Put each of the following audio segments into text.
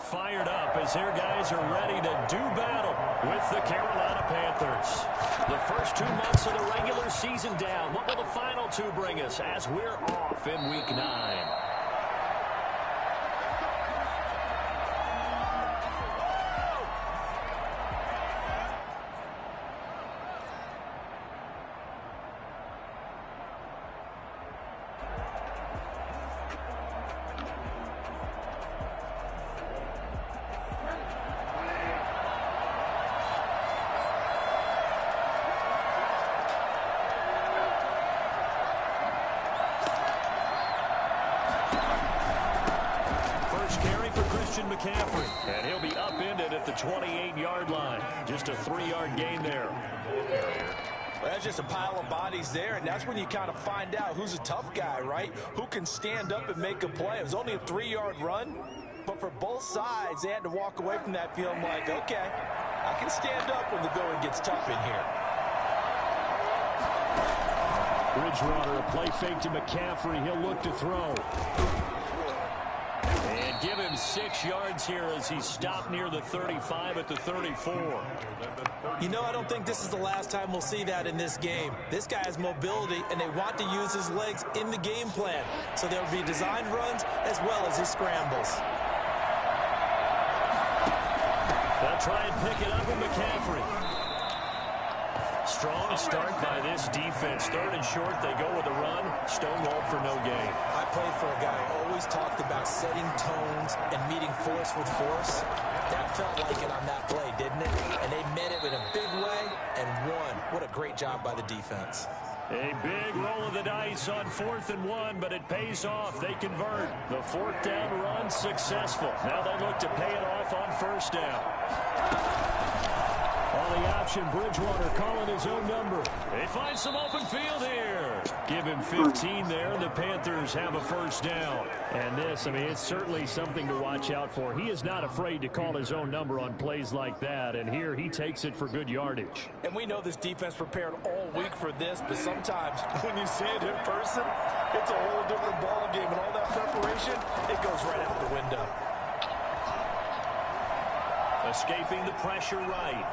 fired up as their guys are ready to do battle with the Carolina Panthers. The first 2 months of the regular season down. What will the final 2 bring us as we're off in Week 9? McCaffrey, and he'll be upended at the 28-yard line. Just a 3-yard gain there. Well, that's just a pile of bodies there, and that's when you kind of find out who's a tough guy, right? Who can stand up and make a play. It was only a 3-yard run, but for both sides, they had to walk away from that feeling like, okay, I can stand up when the going gets tough in here. Bridgewater, a play fake to McCaffrey. He'll look to throw. And give him 6 yards here as he's stopped near the 35 at the 34. You know, I don't think this is the last time we'll see that in this game. This guy has mobility, and they want to use his legs in the game plan. So there will be designed runs as well as his scrambles. They'll try and pick it up with McCaffrey. Strong start by this defense. 3rd and short, they go with a run. Stonewalled for no gain. I played for a guy who always talked about setting tones and meeting force with force. That felt like it on that play, didn't it? And they met it in a big way and won. What a great job by the defense. A big roll of the dice on 4th and 1, but it pays off. They convert. The 4th down run successful. Now they look to pay it off on 1st down. On the option, Bridgewater calling his own number. They find some open field here. Give him 15 there. The Panthers have a 1st down. And this, I mean, it's certainly something to watch out for. He is not afraid to call his own number on plays like that. And here he takes it for good yardage. And we know this defense prepared all week for this, but sometimes when you see it in person, it's a whole different ball game. And all that preparation, it goes right out the window. Escaping the pressure right.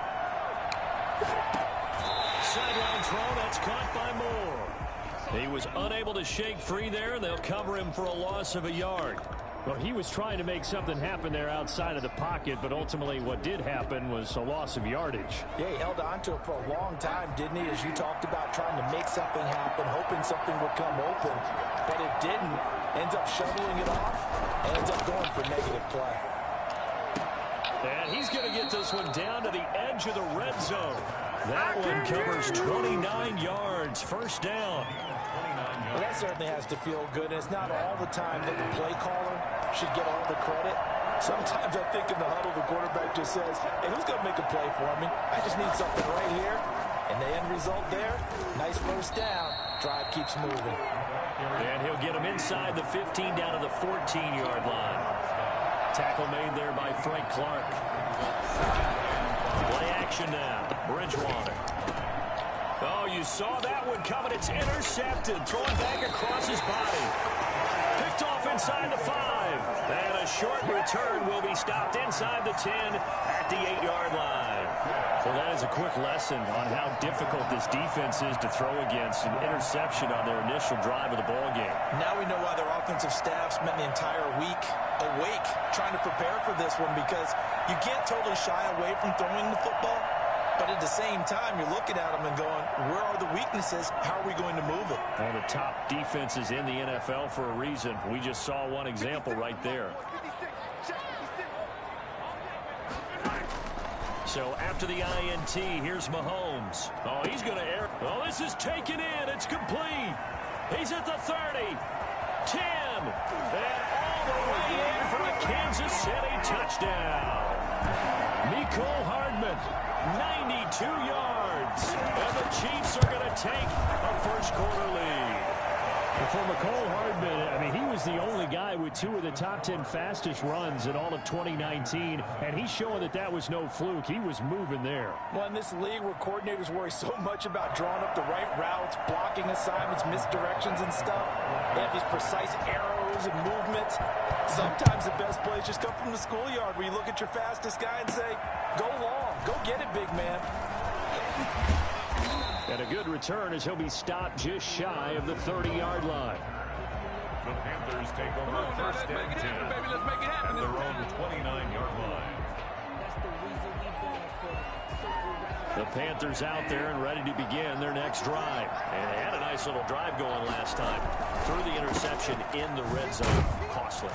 Sideline throw, that's caught by Moore. He was unable to shake free there, and they'll cover him for a loss of a yard. Well, he was trying to make something happen there outside of the pocket, but ultimately what did happen was a loss of yardage. Yeah, he held on to it for a long time, didn't he? As you talked about trying to make something happen, hoping something would come open, but it didn't. Ends up shoveling it off, and ends up going for negative play. And he's going to get this one down to the edge of the red zone. That one covers 29 yards. 1st down. Well, that certainly has to feel good. And it's not all the time that the play caller should get all the credit. Sometimes I think in the huddle, the quarterback just says, hey, who's going to make a play for me? I just need something right here. And the end result there, nice 1st down. Drive keeps moving. And he'll get him inside the 15 down to the 14-yard line. Tackle made there by Frank Clark. Play action now. Bridgewater. Oh, you saw that one coming. It's intercepted. Throwing back across his body. Picked off inside the 5. And a short return will be stopped inside the 10 at the 8-yard line. Well, that is a quick lesson on how difficult this defense is to throw against. An interception on their initial drive of the ballgame. Now we know why their offensive staff spent the entire week awake trying to prepare for this one, because you can't totally shy away from throwing the football, but at the same time you're looking at them and going, where are the weaknesses? How are we going to move it? One of the top defenses in the NFL for a reason. We just saw one example right there. So after the INT, here's Mahomes. Oh, he's going to air. Oh, this is taken in. It's complete. He's at the 30. 10. And all the way in for a Kansas City touchdown. Mecole Hardman, 92 yards. And the Chiefs are going to take a 1st quarter lead. Well, for McCole Hardman, I mean, he was the only guy with 2 of the top 10 fastest runs in all of 2019, and he's showing that that was no fluke. He was moving there. Well, in this league where coordinators worry so much about drawing up the right routes, blocking assignments, misdirections and stuff, they have these precise arrows and movements. Sometimes the best plays just come from the schoolyard where you look at your fastest guy and say, go long, go get it, big man. And a good return as he'll be stopped just shy of the 30-yard line. The Panthers take over first and 10 at their own 29-yard line. The Panthers out there and ready to begin their next drive. And they had a nice little drive going last time. Threw the interception in the red zone. Costly.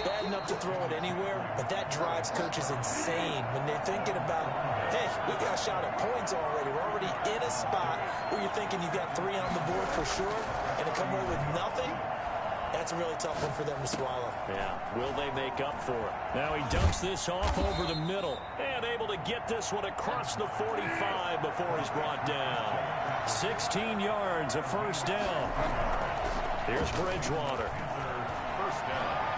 Bad enough to throw it anywhere, but that drives coaches insane when they're thinking about, hey, we got a shot at points already. We're already in a spot where you're thinking you got 3 on the board for sure, and to come away with nothing, that's a really tough one for them to swallow. Yeah, will they make up for it? Now he dumps this off over the middle and able to get this one across the 45 before he's brought down. 16 yards, a first down. Here's Bridgewater. First down.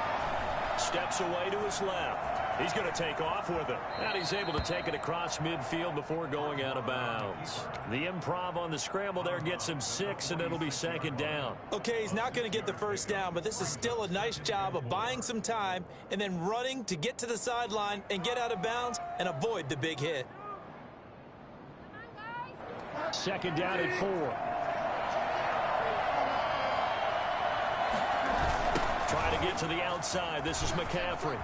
Steps away to his left. He's going to take off with it. And he's able to take it across midfield before going out of bounds. The improv on the scramble there gets him 6, and it'll be second down. Okay, he's not going to get the first down, but this is still a nice job of buying some time and then running to get to the sideline and get out of bounds and avoid the big hit. Second down at 4. Trying to get to the outside. This is McCaffrey.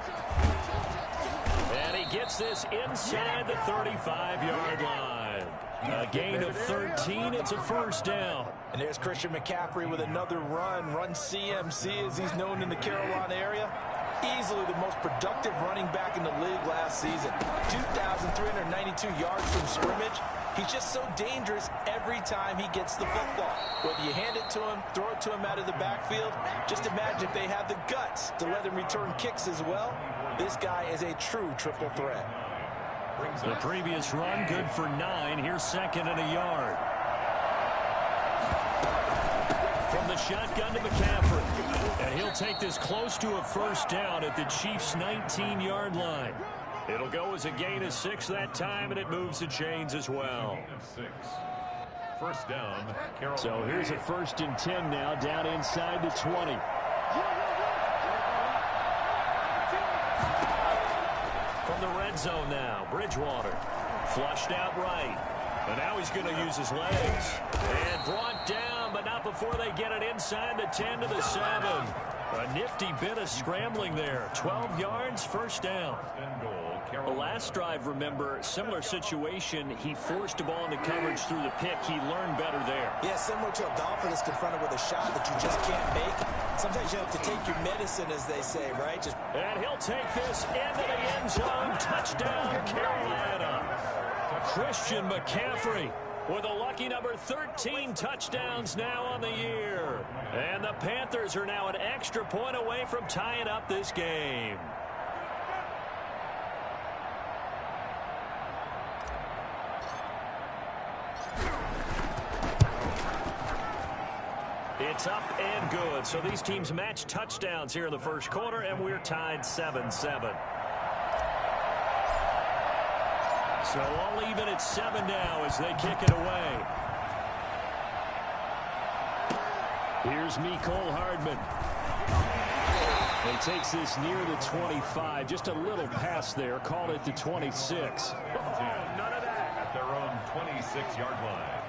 And he gets this inside the 35-yard line. A gain of 13. It's a first down. And there's Christian McCaffrey with another run CMC as he's known in the Carolina area. Easily the most productive running back in the league last season. 2,392 yards from scrimmage. He's just so dangerous every time he gets the football. Whether you hand it to him, throw it to him out of the backfield, just imagine if they have the guts to let him return kicks as well. This guy is a true triple threat. The previous run, good for 9. Here's second and a yard. From the shotgun to McCaffrey. And he'll take this close to a first down at the Chiefs' 19-yard line. It'll go as a gain of 6 that time, and it moves the chains as well. First down, Carolina. So here's a 1st and 10 now, down inside the 20. From the red zone now, Bridgewater. Flushed out right. And now he's going to use his legs. And brought down, but not before they get it inside the 10 to the 7. A nifty bit of scrambling there. 12 yards, first down. The last drive, remember, similar situation. He forced the ball into coverage through the pick. He learned better there. Yeah, similar to a golfer that's confronted with a shot that you just can't make. Sometimes you have to take your medicine, as they say, right? And he'll take this into the end zone. Touchdown, Carolina. Christian McCaffrey with a lucky number 13 touchdowns now on the year. And the Panthers are now an extra point away from tying up this game. It's up and good. So these teams match touchdowns here in the first quarter, and we're tied 7-7. So all even at 7 now as they kick it away. Here's Mecole Hardman. He takes this near the 25, just a little past there. Call it the 26. None of that. At their own 26-yard line.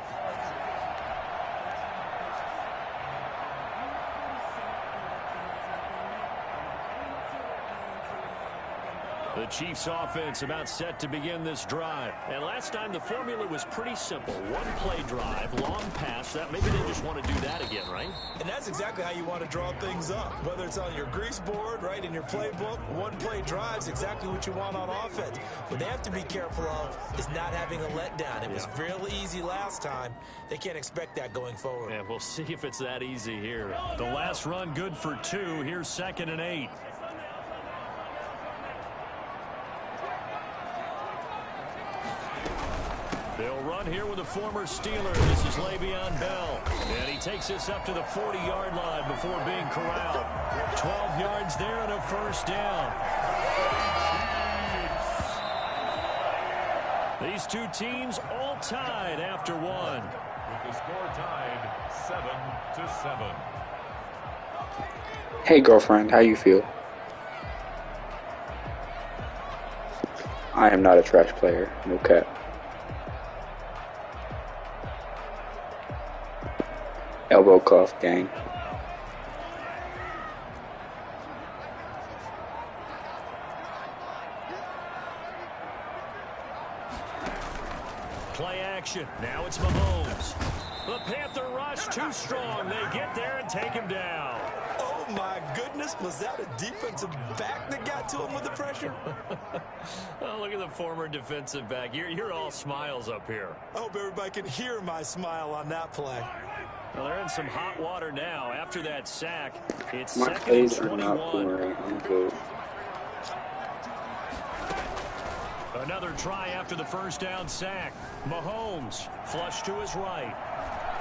The Chiefs offense about set to begin this drive. And last time the formula was pretty simple. One play drive, long pass. That maybe they just want to do that again, right? And that's exactly how you want to draw things up. Whether it's on your grease board, right, in your playbook, one play drive's exactly what you want on offense. What they have to be careful of is not having a letdown. It was real easy last time. They can't expect that going forward. Yeah, we'll see if it's that easy here. The last run good for 2. Here's 2nd and 8. They'll run here with a former Steeler. This is Le'Veon Bell. And he takes us up to the 40-yard line before being corralled. 12 yards there and a first down. These two teams all tied after one. With the score tied 7-7. Hey girlfriend, how you feel? I am not a trash player, no cap. Elbow cuff, gang. Play action. Now it's Mahomes. The Panther rush too strong. They get there and take him down. Oh, my goodness. Was that a defensive back that got to him with the pressure? Oh, look at the former defensive back. You're all smiles up here. I hope everybody can hear my smile on that play. Well, they're in some hot water now. After that sack, it's My second and plays are not 21. boring. I'm good. Another try after the first down sack. Mahomes flush to his right.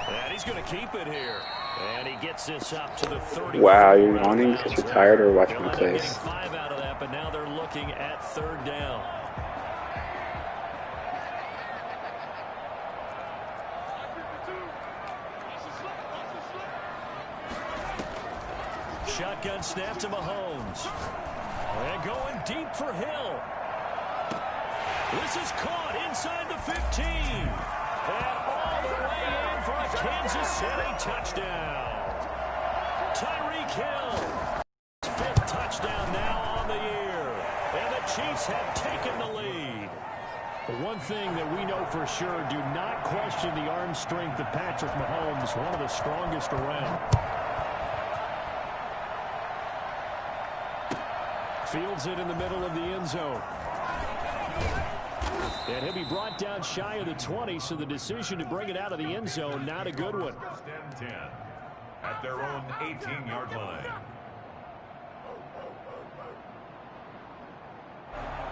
And he's going to keep it here. And he gets this up to the 30. Wow, you're yawning because you're tired or watching They'll my end up plays? getting 5 out of that, but now they're looking at third down. Shotgun snap to Mahomes. And going deep for Hill. This is caught inside the 15. And all the way in for a Kansas City touchdown. Tyreek Hill. 5th touchdown now on the year. And the Chiefs have taken the lead. The one thing that we know for sure, do not question the arm strength of Patrick Mahomes, one of the strongest around. Fields it in the middle of the end zone. And he'll be brought down shy of the 20, so the decision to bring it out of the end zone, not a good one. First and 10 at their own 18-yard line.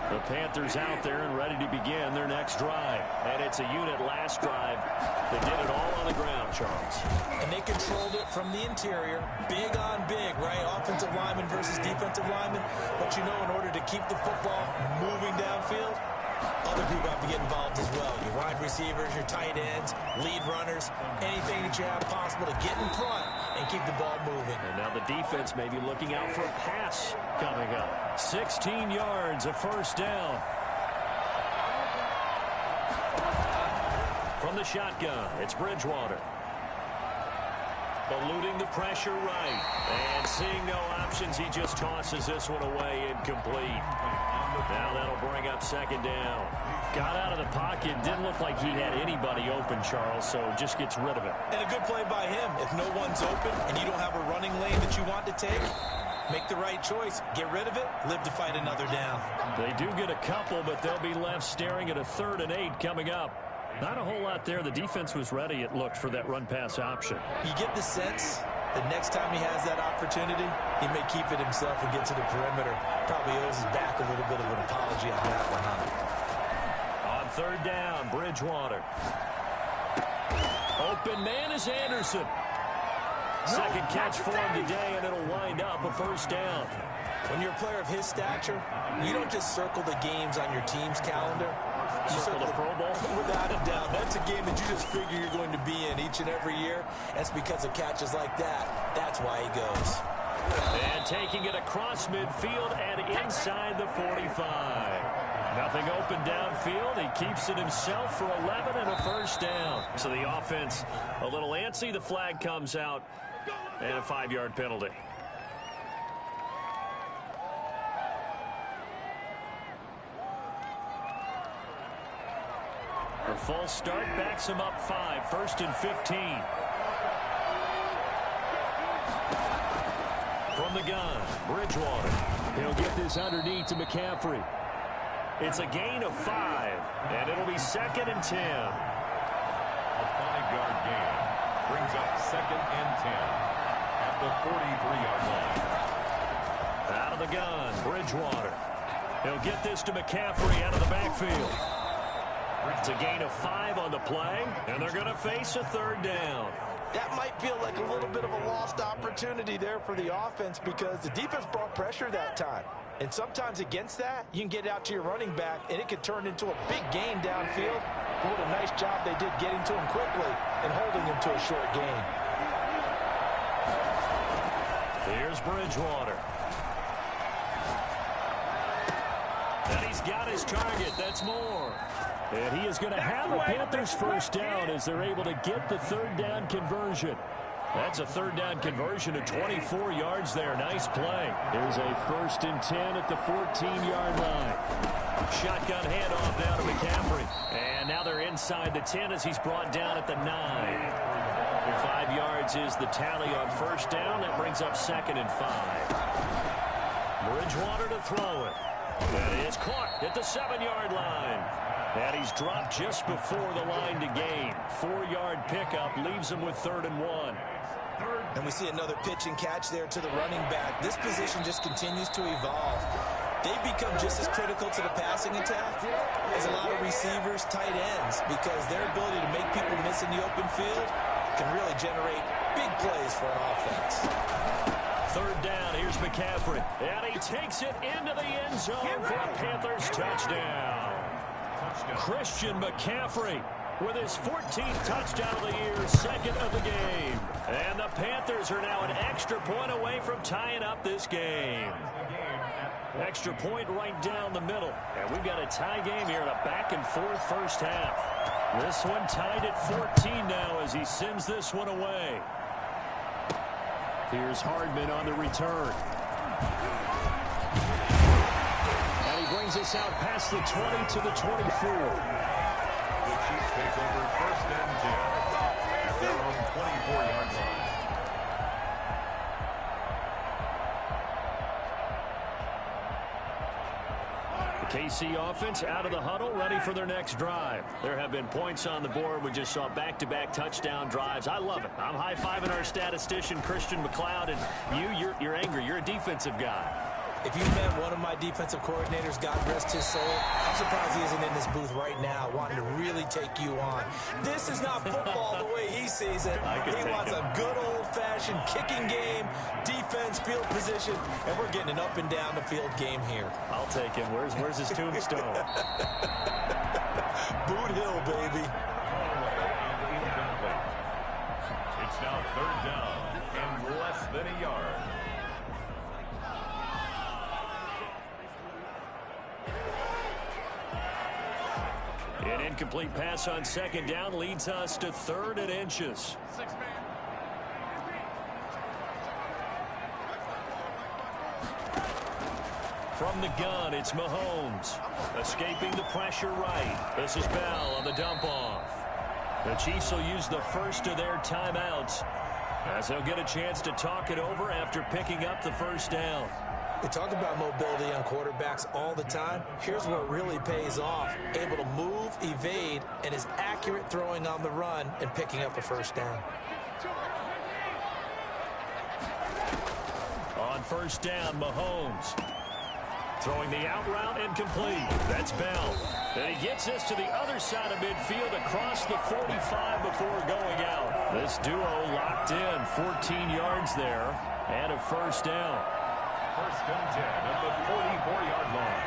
The Panthers out there and ready to begin their next drive. And it's a unit last drive that did it all on the ground, Charles. And they controlled it from the interior. Big on big, right? Offensive lineman versus defensive lineman. But you know, in order to keep the football moving downfield, other people have to get involved as well. Your wide receivers, your tight ends, lead runners, anything that you have possible to get in front and keep the ball moving. And now the defense may be looking out for a pass coming up. 16 yards, a first down. From the shotgun, it's Bridgewater. Eluding the pressure right. And seeing no options, he just tosses this one away incomplete. Now that'll bring up second down. Got out of the pocket. Didn't look like he had anybody open, Charles, so just gets rid of it. And a good play by him. If no one's open and you don't have a running lane that you want to take, make the right choice. Get rid of it. Live to fight another down. They do get a couple, but they'll be left staring at a 3rd and 8 coming up. Not a whole lot there. The defense was ready, it looked, for that run-pass option. You get the sense that next time he has that opportunity, he may keep it himself and get to the perimeter. Probably owes his back a little bit of an apology on that one, huh? On 3rd down, Bridgewater. Open man is Anderson. Second catch for him today, and it'll wind up a first down. When you're a player of his stature, you don't just circle the games on your team's calendar. You Circle the Pro Bowl? Without a doubt. That's a game that you just figure you're going to be in each and every year. That's because of catches like that. That's why he goes. And taking it across midfield and inside the 45. Nothing open downfield. He keeps it himself for 11 and a first down. So the offense a little antsy. The flag comes out and a 5-yard penalty. A full start backs him up 5. 1st and 15. From the gun, Bridgewater. He'll get this underneath to McCaffrey. It's a gain of 5, and it'll be 2nd and 10. A 5-yard gain brings up 2nd and 10 at the 43-yard line. Out of the gun, Bridgewater. He'll get this to McCaffrey out of the backfield. It's a gain of 5 on the play, and they're going to face a third down. That might feel like a little bit of a lost opportunity there for the offense because the defense brought pressure that time. And sometimes against that, you can get out to your running back, and it could turn into a big gain downfield. But what a nice job they did getting to him quickly and holding him to a short gain. Here's Bridgewater. And he's got his target. That's Moore. And he is going to have a Panthers first down as they're able to get the third down conversion. That's a third down conversion of 24 yards there. Nice play. There's a 1st and 10 at the 14-yard line. Shotgun handoff down to McCaffrey. And now they're inside the 10 as he's brought down at the 9. 5 yards is the tally on first down. That brings up 2nd and 5. Bridgewater to throw it. That is caught at the 7-yard line. And he's dropped just before the line to gain. 4-yard pickup leaves him with 3rd and 1. And we see another pitch and catch there to the running back. This position just continues to evolve. They become just as critical to the passing attack as a lot of receivers, tight ends, because their ability to make people miss in the open field can really generate big plays for an offense. 3rd down, here's McCaffrey. And he takes it into the end zone for a Panthers touchdown. Christian McCaffrey with his 14th touchdown of the year, 2nd of the game. And the Panthers are now an extra point away from tying up this game. Extra point right down the middle. And we've got a tie game here in a back-and-forth first half. This one tied at 14 now as he sends this one away. Here's Hardman on the return. And he brings us out past the 20 to the 24. The Chiefs take over 1st and 10 at their own 24-yard line. KC offense out of the huddle, ready for their next drive. There have been points on the board. We just saw back-to-back touchdown drives. I love it. I'm high-fiving our statistician, Christian McLeod, and you're angry. You're a defensive guy. If you met one of my defensive coordinators, God rest his soul, I'm surprised he isn't in this booth right now wanting to really take you on. This is not football the way he sees it. He wants a good old-fashioned kicking game, defense, field position, and we're getting an up-and-down-the-field game here. I'll take him. Where's his tombstone? Boot Hill, baby. It's now 3rd down and less than a yard. An incomplete pass on 2nd down leads us to 3rd and inches. From the gun, it's Mahomes. Escaping the pressure right. This is Bell on the dump off. The Chiefs will use the first of their timeouts as they'll get a chance to talk it over after picking up the first down. We talk about mobility on quarterbacks all the time. Here's where it really pays off. Able to move, evade, and is accurate throwing on the run and picking up a first down. On first down, Mahomes. Throwing the out route incomplete. That's Bell. And he gets this to the other side of midfield across the 45 before going out. This duo locked in. 14 yards there and a first down. 1st and 10 at the 44-yard line.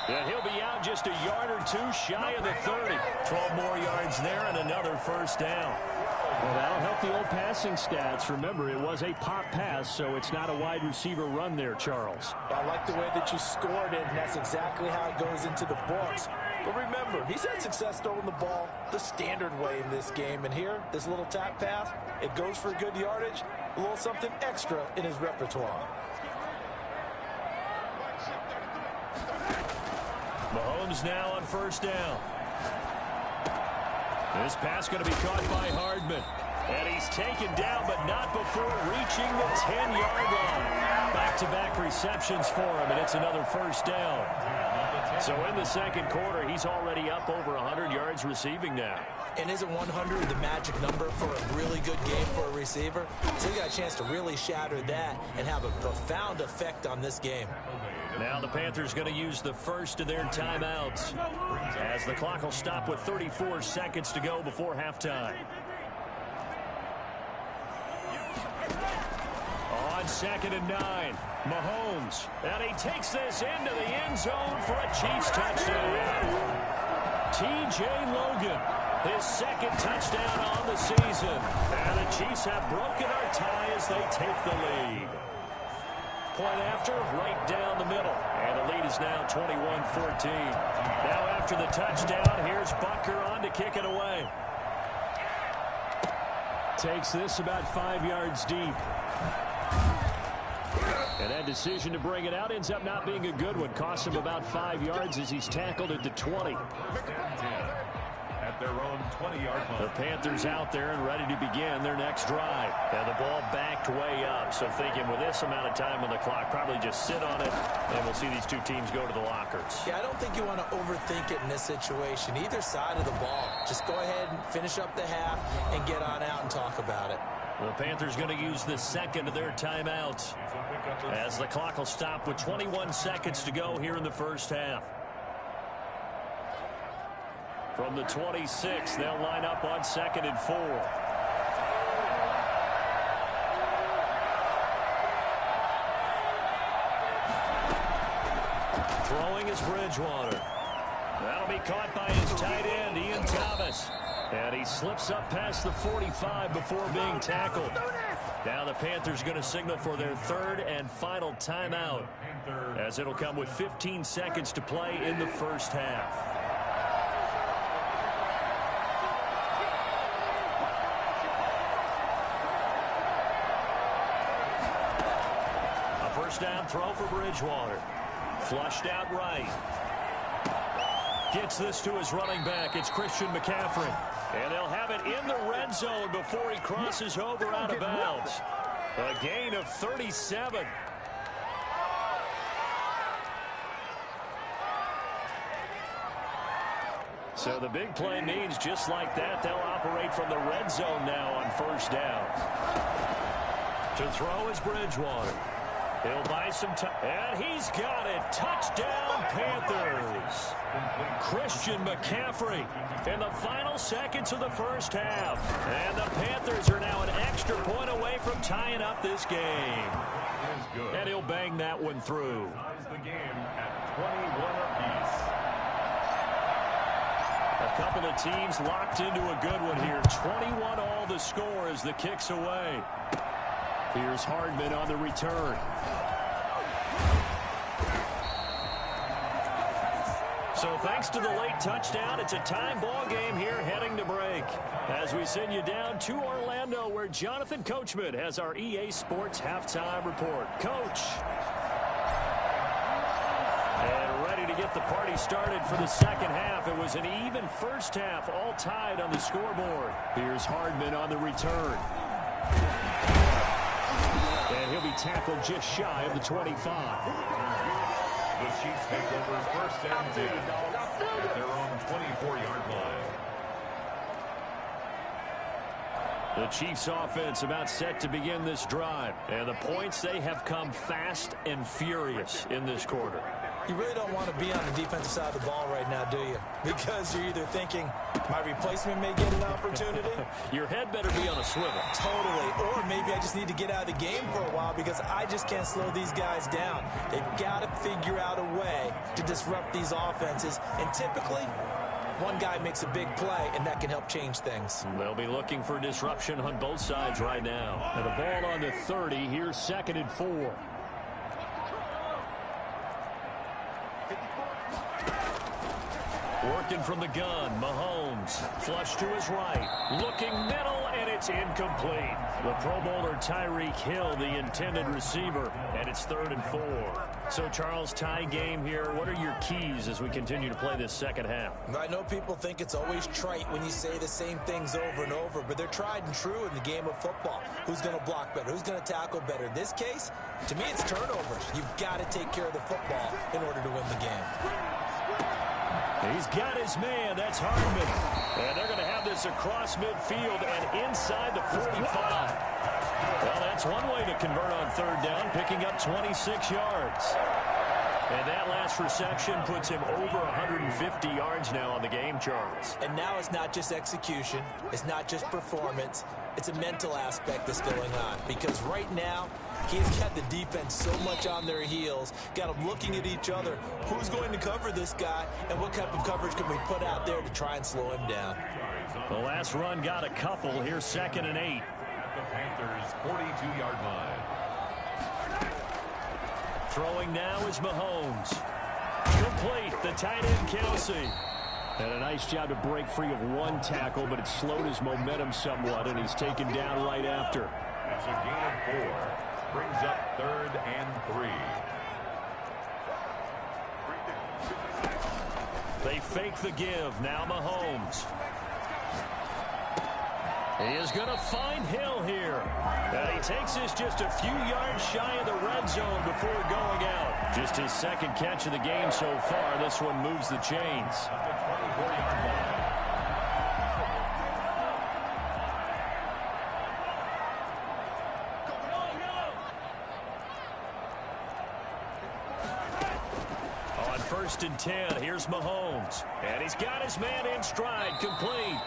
And he'll be out just a yard or two shy of the 30. 12 more yards there and another first down. Well, that'll help the old passing stats. Remember, it was a pop pass, so it's not a wide receiver run there, Charles. I like the way that you scored it, and that's exactly how it goes into the books. But remember, he's had success throwing the ball the standard way in this game. And here, this little tap pass, it goes for good yardage, a little something extra in his repertoire. Mahomes now on first down. This pass going to be caught by Hardman. And he's taken down, but not before reaching the 10-yard line. Back-to-back receptions for him, and it's another first down. So in the second quarter, he's already up over 100 yards receiving now. And isn't 100 the magic number for a really good game for a receiver? So he got a chance to really shatter that and have a profound effect on this game. Now the Panthers going to use the first of their timeouts as the clock will stop with 34 seconds to go before halftime. On 2nd and 9, Mahomes. And he takes this into the end zone for a Chiefs touchdown. T.J. Logan, his second touchdown on the season. And the Chiefs have broken our tie as they take the lead. Point after, right down the middle. And the lead is now 21-14. Now after the touchdown, here's Butker on to kick it away. Takes this about 5 yards deep. And that decision to bring it out ends up not being a good one. Costs him about 5 yards as he's tackled at the 20. At their own 20-yard line. The Panthers out there and ready to begin their next drive. And the ball backed way up. So thinking with this amount of time on the clock, probably just sit on it, and we'll see these two teams go to the lockers. Yeah, I don't think you want to overthink it in this situation. Either side of the ball. Just go ahead and finish up the half and get on out and talk about it. The Panthers going to use the second of their timeouts as the clock will stop with 21 seconds to go here in the first half. From the 26, they'll line up on 2nd and 4. Throwing is Bridgewater. That'll be caught by his tight end, Ian Thomas. And he slips up past the 45 before being tackled. Now the Panthers going to signal for their third and final timeout, as it'll come with 15 seconds to play in the first half. A first down throw for Bridgewater. Flushed out right. Gets this to his running back. It's Christian McCaffrey. And they'll have it in the red zone before he crosses over out of bounds. A gain of 37. So the big play means just like that, they'll operate from the red zone now on first down. To throw is Bridgewater. He'll buy some time. And he's got it. Touchdown, Panthers. Christian McCaffrey in the final seconds of the first half. And the Panthers are now an extra point away from tying up this game. And he'll bang that one through. The game at 21 apiece. A couple of teams locked into a good one here. 21 all the score as the kick's away. Here's Hardman on the return. So thanks to the late touchdown, it's a time ball game here heading to break. As we send you down to Orlando, where Jonathan Coachman has our EA Sports halftime report. Coach. And ready to get the party started for the second half. It was an even first half, all tied on the scoreboard. Here's Hardman on the return. And he'll be tackled just shy of the 25. The Chiefs take over first and 10 at their own 24-yard line. The Chiefs offense about set to begin this drive. And the points, they have come fast and furious in this quarter. You really don't want to be on the defensive side of the ball right now, do you? Because you're either thinking, my replacement may get an opportunity. Your head better be on a swivel. Totally. Or maybe I just need to get out of the game for a while because I just can't slow these guys down. They've got to figure out a way to disrupt these offenses. And typically, one guy makes a big play, and that can help change things. They'll be looking for disruption on both sides right now. And the ball on the 30. Here's 2nd and 4. Working from the gun, Mahomes. Flush to his right. Looking middle, and it's incomplete. The Pro Bowler Tyreek Hill, the intended receiver, and it's 3rd and 4. So, Charles, tie game here. What are your keys as we continue to play this second half? I know people think it's always trite when you say the same things over and over, but they're tried and true in the game of football. Who's going to block better? Who's going to tackle better? In this case, to me, it's turnovers. You've got to take care of the football in order to win the game. He's got his man. That's Hardman. And they're going to have this across midfield and inside the 45. Well, that's one way to convert on third down, picking up 26 yards. And that last reception puts him over 150 yards now on the game, Charles. And now it's not just execution. It's not just performance. It's a mental aspect that's going on. Because right now, he's got the defense so much on their heels, got them looking at each other. Who's going to cover this guy, and what type of coverage can we put out there to try and slow him down? The last run got a couple. Here's 2nd and 8. At the Panthers' 42-yard line. Throwing now is Mahomes. Complete, the tight end, Kelsey. And a nice job to break free of one tackle, but it slowed his momentum somewhat, and he's taken down right after. It's a gain of 4. Brings up 3rd and 3. They fake the give. Now Mahomes. He is going to find Hill here. And he takes this just a few yards shy of the red zone before going out. Just his 2nd catch of the game so far. This one moves the chains. At the 24-yard line. On 1st and 10, here's Mahomes. And he's got his man in stride, complete.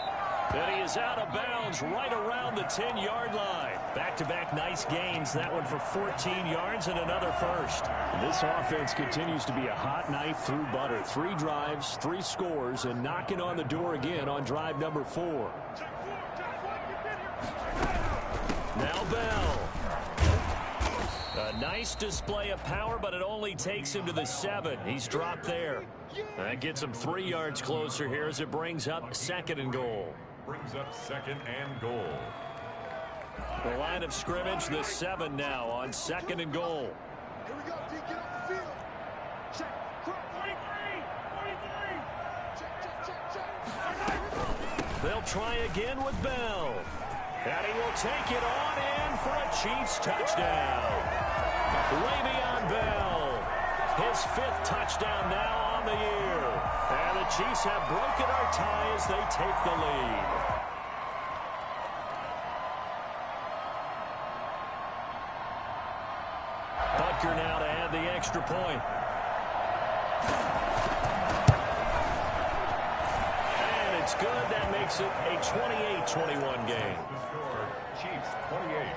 And he is out of bounds right around the 10-yard line. Back-to-back nice gains. That one for 14 yards and another first. This offense continues to be a hot knife through butter. 3 drives, 3 scores, and knocking on the door again on drive number 4. Now Bell. A nice display of power, but it only takes him to the 7. He's dropped there. That gets him 3 yards closer here as it brings up 2nd and goal. Brings up 2nd and goal. The line of scrimmage, the 7 now on 2nd and goal. Here we go, D. Get off the field. Check. 43. Check. They'll try again with Bell. And he will take it on in for a Chiefs touchdown. Le'Veon Bell. His 5th touchdown now on the year. And the Chiefs have broken our tie as they take the lead. Butker now to add the extra point. And it's good. That makes it a 28-21 game. The score, Chiefs 28,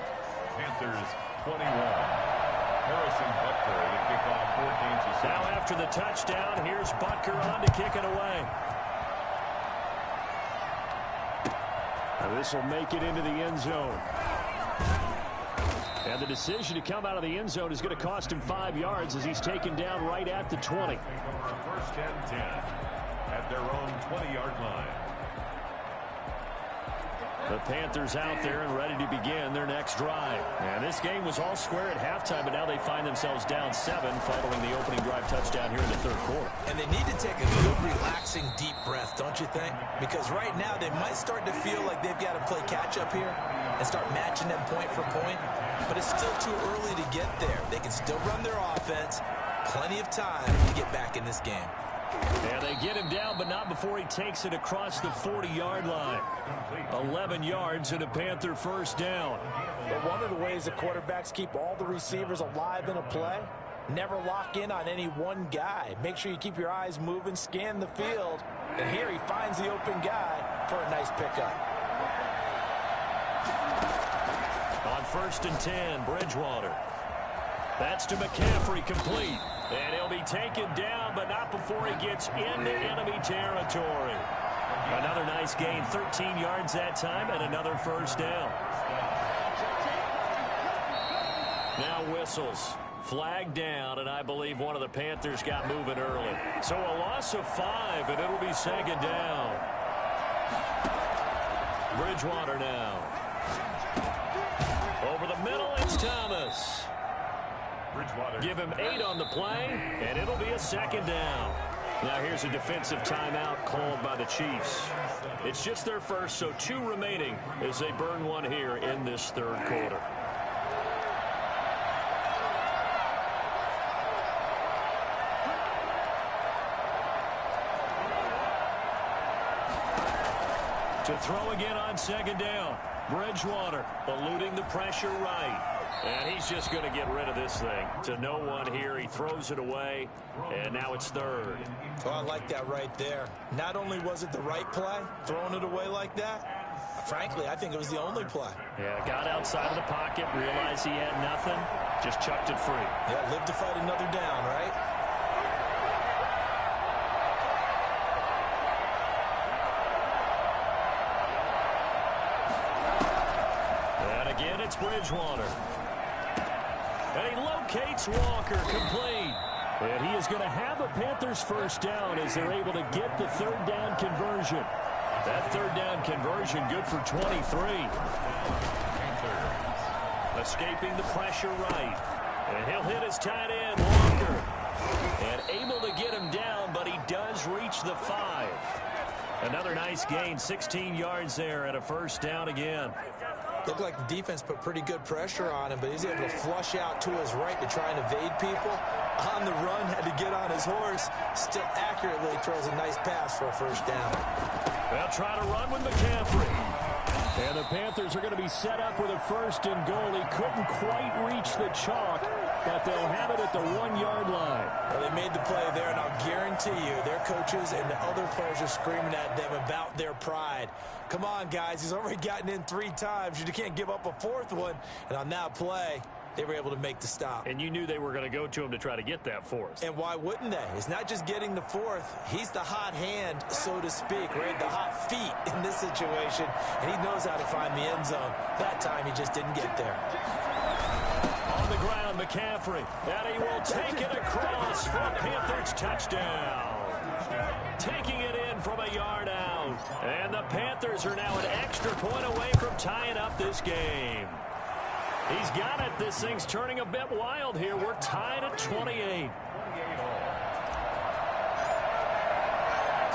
Panthers 21. Harrison Butker to kick off 14-6. Now after the touchdown, here's Butker on to kick it away. Now this will make it into the end zone. And the decision to come out of the end zone is going to cost him 5 yards as he's taken down right at the 20. 1st and 10 at their own 20-yard line. The Panthers out there and ready to begin their next drive. And this game was all square at halftime, but now they find themselves down 7 following the opening drive touchdown here in the 3rd quarter. And they need to take a good, relaxing, deep breath, don't you think? Because right now they might start to feel like they've got to play catch-up here and start matching them point for point. But it's still too early to get there. They can still run their offense. Plenty of time to get back in this game. And they get him down, but not before he takes it across the 40-yard line. 11 yards and a Panther 1st down. But one of the ways the quarterbacks keep all the receivers alive in a play, never lock in on any one guy. Make sure you keep your eyes moving, scan the field. And here he finds the open guy for a nice pickup. On 1st and 10, Bridgewater. That's to McCaffrey, complete. And he'll be taken down, but not before he gets into enemy territory. Another nice gain, 13 yards that time, and another 1st down. Now whistles. Flag down, and I believe one of the Panthers got moving early. So a loss of 5, and it'll be 2nd down. Bridgewater now. Over the middle, it's Thomas. Bridgewater. Give him 8 on the play, and it'll be a 2nd down. Now here's a defensive timeout called by the Chiefs. It's just their first, so 2 remaining as they burn one here in this 3rd quarter. To throw again on second down. Bridgewater eluding the pressure right. And he's just going to get rid of this thing. To no one here. He throws it away. And now it's third. Oh, I like that right there. Not only was it the right play, throwing it away like that, frankly, I think it was the only play. Yeah, got outside of the pocket, realized he had nothing, just chucked it free. Yeah, live to fight another down, right? And again, it's Bridgewater. And he locates Walker, complete. And he is going to have a Panthers first down as they're able to get the third down conversion. That third down conversion good for 23. Escaping the pressure right. And he'll hit his tight end, Walker. And able to get him down, but he does reach the 5. Another nice gain, 16 yards there at a first down again. Looked like the defense put pretty good pressure on him, but he's able to flush out to his right to try and evade people. On the run, had to get on his horse. Still accurately throws a nice pass for a first down. They'll try to run with McCaffrey. And the Panthers are going to be set up with a first and goal. He couldn't quite reach the chalk, but they'll have it at the 1-yard line. Well, they made the play there, and I'll guarantee you their coaches and the other players are screaming at them about their pride. Come on, guys. He's already gotten in 3 times. You can't give up a 4th one. And on that play, they were able to make the stop. And you knew they were going to go to him to try to get that 4th. And why wouldn't they? It's not just getting the 4th. He's the hot hand, so to speak, right? The hot feet in this situation. And he knows how to find the end zone. That time, he just didn't get there. On the ground, McCaffrey. And he will take it across for a Panthers touchdown. Taking it in from a yard out. And the Panthers are now an extra point away from tying up this game. He's got it. This thing's turning a bit wild here. We're tied at 28.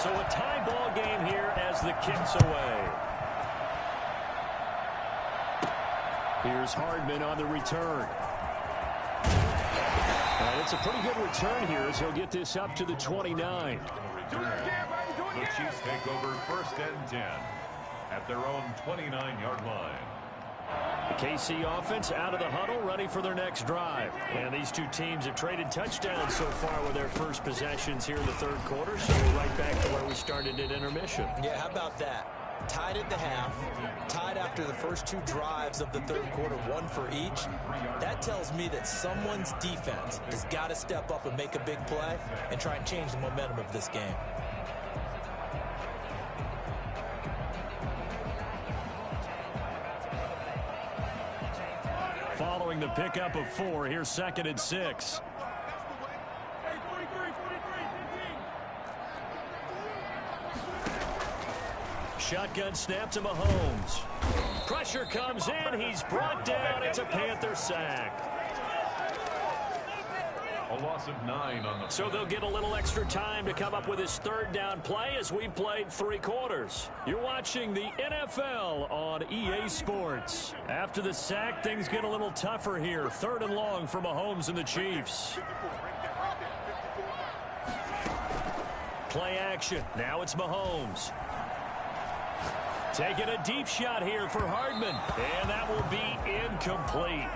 So a tie ball game here as the kick's away. Here's Hardman on the return. And it's a pretty good return here as he'll get this up to the 29. The Chiefs take over first and 10 at their own 29-yard line. The KC offense out of the huddle, ready for their next drive. And these two teams have traded touchdowns so far with their first possessions here in the third quarter. So we're right back to where we started at intermission. Yeah, how about that? Tied at the half, tied after the first 2 drives of the third quarter, 1 for each. That tells me that someone's defense has got to step up and make a big play and try and change the momentum of this game. Following the pickup of 4, here's 2nd and 6. Shotgun snap to Mahomes. Pressure comes in. He's brought down. It's a Panther sack. A loss of 9 on the... So they'll get a little extra time to come up with his third down play as we've played 3 quarters. You're watching the NFL on EA Sports. After the sack, things get a little tougher here. 3rd and long for Mahomes and the Chiefs. Play action. Now it's Mahomes. Taking a deep shot here for Hardman. And that will be incomplete.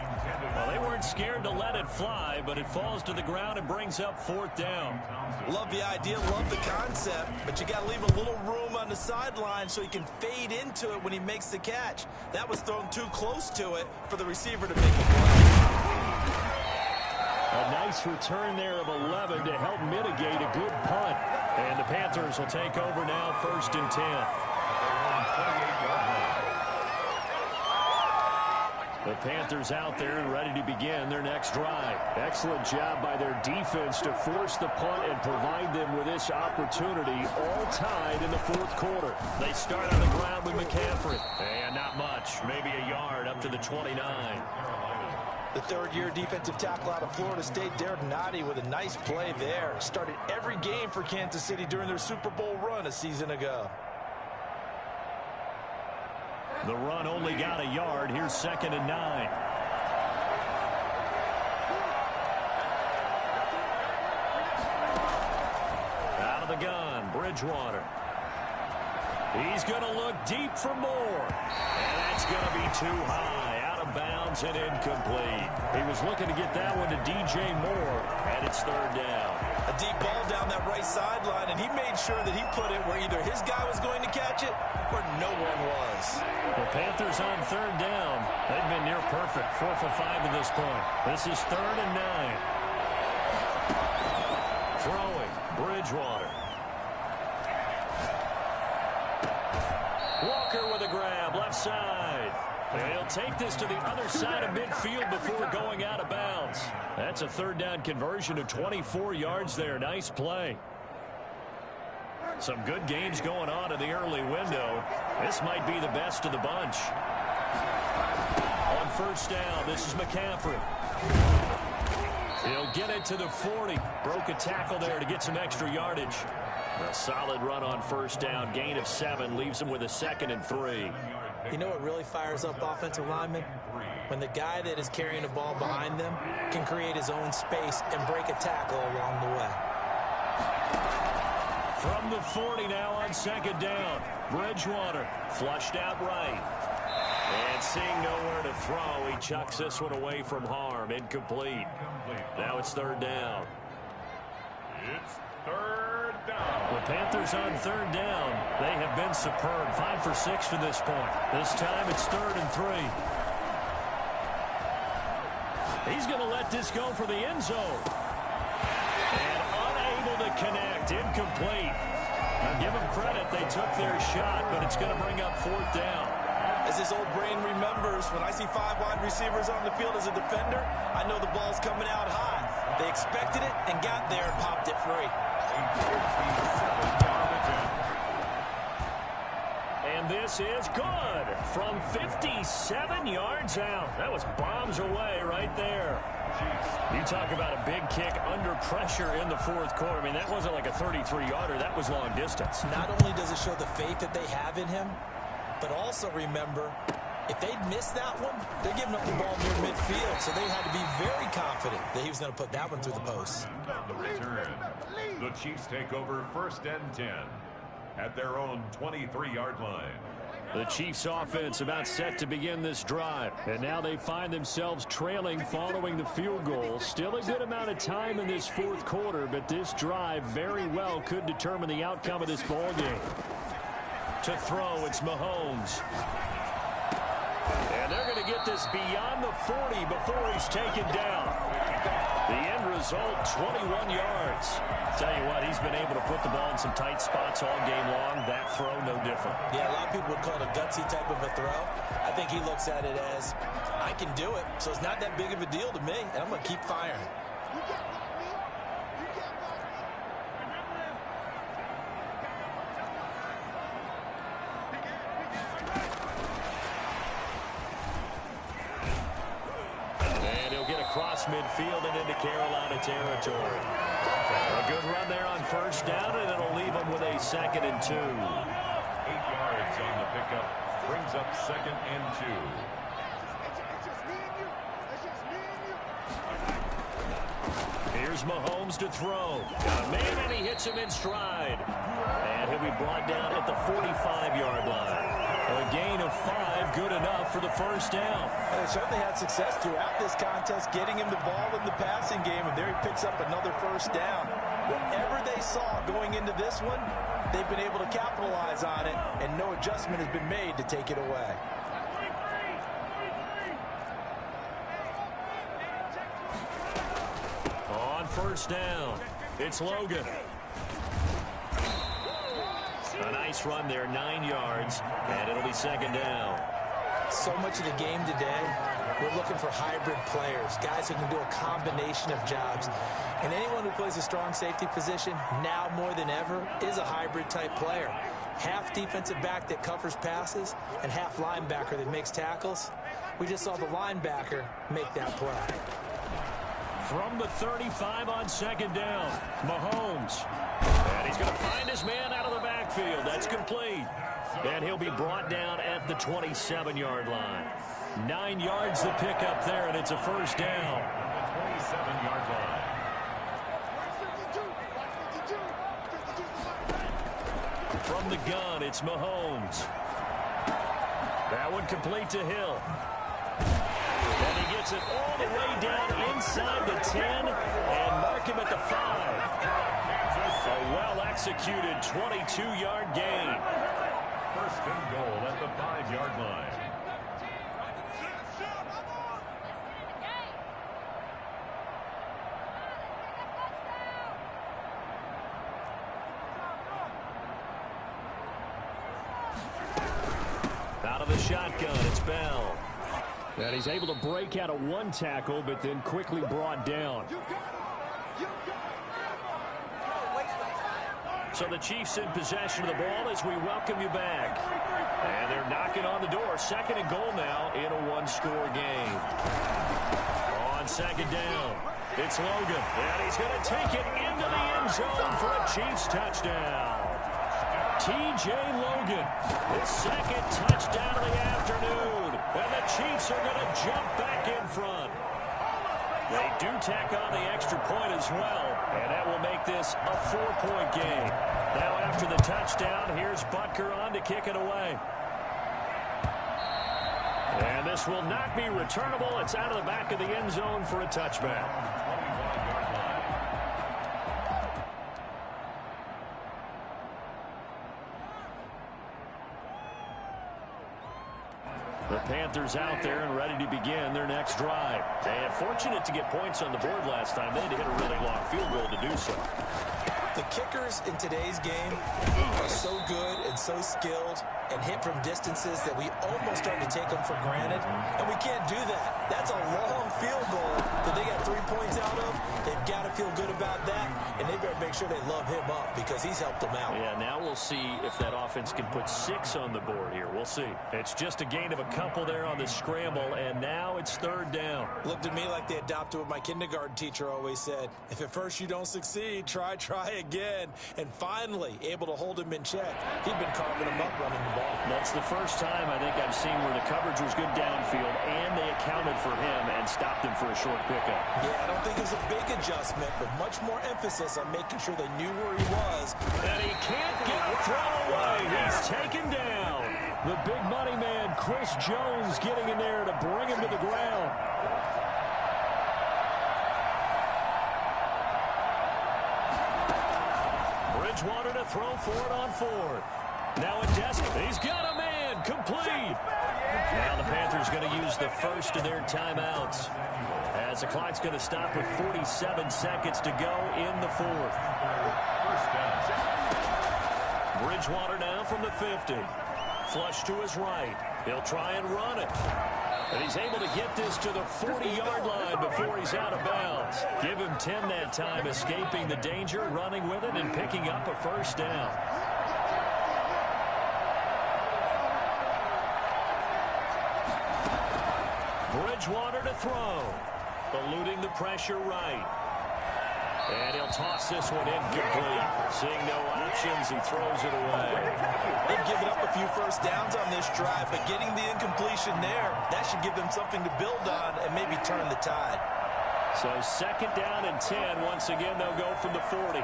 Well, they weren't scared to let it fly, but it falls to the ground and brings up 4th down. Love the idea, love the concept, but you got to leave a little room on the sideline so he can fade into it when he makes the catch. That was thrown too close to it for the receiver to make a play. A nice return there of 11 to help mitigate a good punt. And the Panthers will take over now, 1st and 10. The Panthers out there and ready to begin their next drive. Excellent job by their defense to force the punt and provide them with this opportunity, all tied in the 4th quarter. They start on the ground with McCaffrey. And not much, maybe a yard up to the 29. The 3rd-year defensive tackle out of Florida State, Derek Nottie, with a nice play there. Started every game for Kansas City during their Super Bowl run a season ago. The run only got a yard. Here's 2nd and 9. Out of the gun, Bridgewater. He's going to look deep for more. And that's going to be too high. Out of bounds and incomplete. He was looking to get that one to DJ Moore, and it's third down. A deep ball down that right sideline, and he made sure that he put it where either his guy was going to catch it or no one was. The Panthers on third down. They've been near perfect, 4 for 5 to this point. This is 3rd and 9. Throwing, Bridgewater. Walker with a grab, left side. He'll take this to the other side of midfield before going out of bounds. That's a third down conversion of 24 yards there. Nice play. Some good games going on in the early window. This might be the best of the bunch. On first down, this is McCaffrey. He'll get it to the 40. Broke a tackle there to get some extra yardage. A solid run on first down. Gain of 7 leaves him with a 2nd and 3. You know what really fires up offensive linemen? When the guy that is carrying the ball behind them can create his own space and break a tackle along the way. From the 40 now on second down. Bridgewater flushed out right. And seeing nowhere to throw, he chucks this one away from harm. Incomplete. Now it's third down. It's third down. The Panthers on third down. They have been superb. 5 for 6 to this point. This time it's 3rd and 3. He's going to let this go for the end zone. And unable to connect. Incomplete. Now give them credit. They took their shot, but it's going to bring up 4th down. As his old brain remembers, when I see 5 wide receivers on the field as a defender, I know the ball's coming out high. They expected it and got there and popped it free. And this is good from 57 yards out. That was bombs away right there. You talk about a big kick under pressure in the 4th quarter. I mean, that wasn't like a 33-yarder. That was long distance. Not only does it show the faith that they have in him, but also remember, if they'd missed that one, they're giving up the ball near midfield, so they had to be very confident that he was going to put that one through the post. The return. The Chiefs take over 1st and 10 at their own 23-yard line. The Chiefs offense about set to begin this drive. And now they find themselves trailing following the field goal. Still a good amount of time in this 4th quarter, but this drive very well could determine the outcome of this ball game. To throw, it's Mahomes. And they're going to get this beyond the 40 before he's taken down. The end result, 21 yards. Tell you what, he's been able to put the ball in some tight spots all game long. That throw, no different. Yeah, a lot of people would call it a gutsy type of a throw. I think he looks at it as, I can do it, so it's not that big of a deal to me, and I'm going to keep firing. Across midfield and into Carolina territory. A good run there on first down, and it'll leave them with a 2nd and 2. 8 yards on the pickup. Brings up 2nd and 2. Here's Mahomes to throw. Got a man, and he hits him in stride. And he'll be brought down at the 45-yard line. A gain of 5, good enough for the first down. They certainly had success throughout this contest, getting him the ball in the passing game, and there he picks up another first down. Whatever they saw going into this one, they've been able to capitalize on it, and no adjustment has been made to take it away. On first down, it's Logan. A nice run there, 9 yards, and it'll be 2nd down. So much of the game today, we're looking for hybrid players, guys who can do a combination of jobs. And anyone who plays a strong safety position, now more than ever, is a hybrid type player. Half defensive back that covers passes and half linebacker that makes tackles. We just saw the linebacker make that play. From the 35 on 2nd down, Mahomes. And he's going to find his man out of the backfield. That's complete. And he'll be brought down at the 27-yard line. 9 yards the pickup there, and it's a first down. The 27-yard line. From the gun, it's Mahomes. That one complete to Hill. And he gets it all the way down inside the 10 and mark him at the 5. A well-executed 22-yard gain. First and goal at the 5-yard line. Out of the shotgun, it's Bell. And he's able to break out of one tackle, but then quickly brought down. So the Chiefs in possession of the ball as we welcome you back. And they're knocking on the door. Second and goal now in a one-score game. On second down, it's Logan. And he's going to take it into the end zone for a Chiefs touchdown. T.J. Logan, his second touchdown of the afternoon. And the Chiefs are going to jump back in front. They do tack on the extra point as well, and that will make this a 4-point game. Now after the touchdown, here's Butker on to kick it away. And this will not be returnable. It's out of the back of the end zone for a touchback. The Panthers out there and ready to begin their next drive. They had fortunate to get points on the board last time. They had to hit a really long field goal to do so. The kickers in today's game are so good and so skilled and hit from distances that we almost start to take them for granted, and we can't do that. That's a long field goal that they got 3 points out of. They've got to feel good about that, and they better make sure they love him up because he's helped them out. Yeah, now we'll see if that offense can put 6 on the board here. We'll see. It's just a gain of a couple there on the scramble, and now it's third down. Looked to me like they adopted what my kindergarten teacher always said. If at first you don't succeed, try again. And finally, able to hold him in check. He'd been carving him up running the ball. That's the first time I think I've seen where the coverage was good downfield, and they accounted for him and stopped him for a short pickup. Yeah, I don't think it was a big adjustment, but much more emphasis on making sure they knew where he was. And he can't get a throw away. He's taken down. The big money man, Chris Jones, getting in there to bring him to the ground. Bridgewater to throw for it on fourth. Now in Desmond, he's got a man, complete. Now the Panthers going to use the first of their timeouts as the clock's going to stop with 47 seconds to go in the fourth. Bridgewater now from the 50. Flush to his right. He'll try and run it. And he's able to get this to the 40-yard line before he's out of bounds. Give him 10 that time, escaping the danger, running with it, and picking up a first down. Bridgewater to throw. Eluding the pressure right. And he'll toss this one incomplete. Seeing no options, he throws it away. They've given up a few first downs on this drive, but getting the incompletion there, that should give them something to build on and maybe turn the tide. So second down and 10. Once again, they'll go from the 40.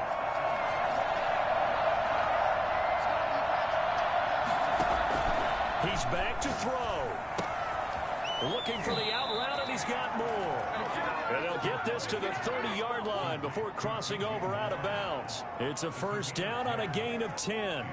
He's back to throw. Looking for the out route, and he's got more. And they'll get this to the 30-yard line before crossing over out of bounds. It's a first down on a gain of 10.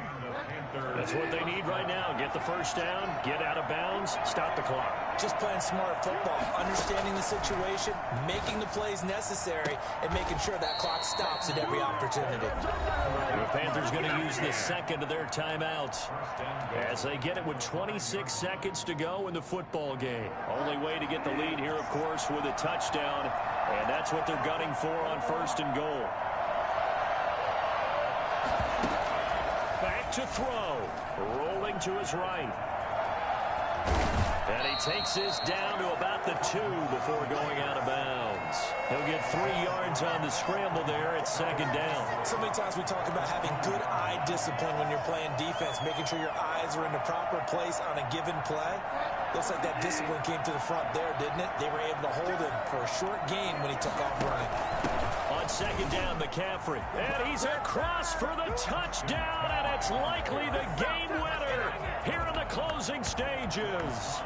That's what they need right now. Get the first down, get out of bounds, stop the clock. Just playing smart football, understanding the situation, making the plays necessary, and making sure that clock stops at every opportunity. The Panthers going to use the second of their timeouts as they get it with 26 seconds to go in the football game. Only way to get the lead here, of course, with a touchdown, and that's what they're gunning for on first and goal. Back to throw, rolling to his right. And he takes this down to about the 2 before going out of bounds. He'll get 3 yards on the scramble there at second down. So many times we talk about having good eye discipline when you're playing defense, making sure your eyes are in the proper place on a given play. Looks like that discipline came to the front there, didn't it? They were able to hold him for a short gain when he took off running. On second down, McCaffrey. And he's across for the touchdown, and it's likely the game winner here in the closing stages.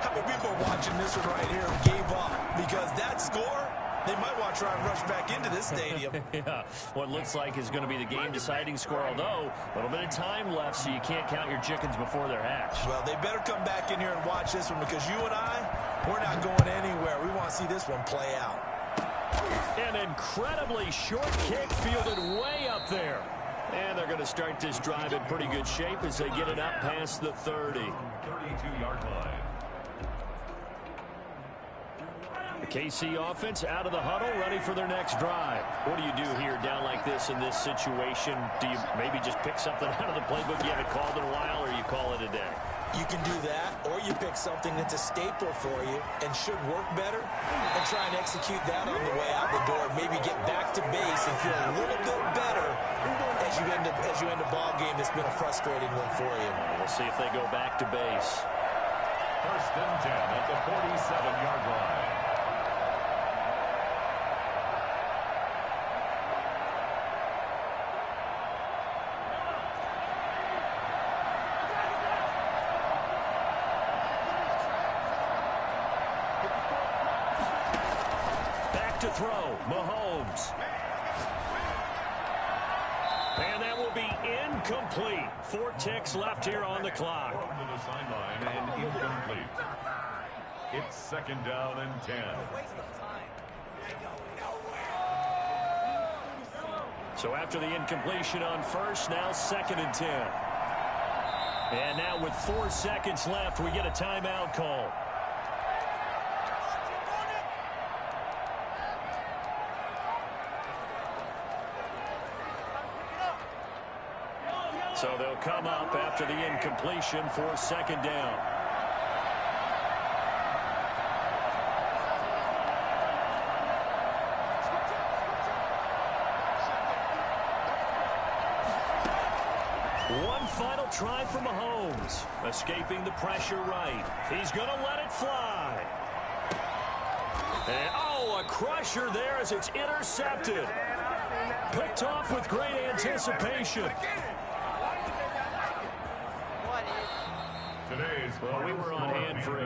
How many people are watching this one right here and gave up? Because that score, they might want to try and rush back into this stadium. Yeah, what looks like is going to be the game-deciding score, although a little bit of time left, so you can't count your chickens before they're hatched. Well, they better come back in here and watch this one, because you and I, we're not going anywhere. We want to see this one play out. An incredibly short kick fielded way up there. And they're going to start this drive in pretty good shape as they get it up past the 30. 32-yard line. The KC offense out of the huddle, ready for their next drive. What do you do here down like this in this situation? Do you maybe just pick something out of the playbook you haven't called in a while, or you call it a day? You can do that, or you pick something that's a staple for you and should work better and try and execute that on the way out the door. Maybe get back to base and feel a little bit better as you end a ball game that's been a frustrating one for you. We'll see if they go back to base. First and 10 at the 47-yard line. To throw, Mahomes. And that will be incomplete. 4 ticks left here on the clock. Thrown to the sideline and incomplete. It's second down and 10. So after the incompletion on first, now second and 10. And now with 4 seconds left, we get a timeout call. So they'll come up after the incompletion for second down. One final try for Mahomes. Escaping the pressure right. He's going to let it fly. And, oh, a crusher there as it's intercepted. Picked off with great anticipation. Today's Well, we were on hand for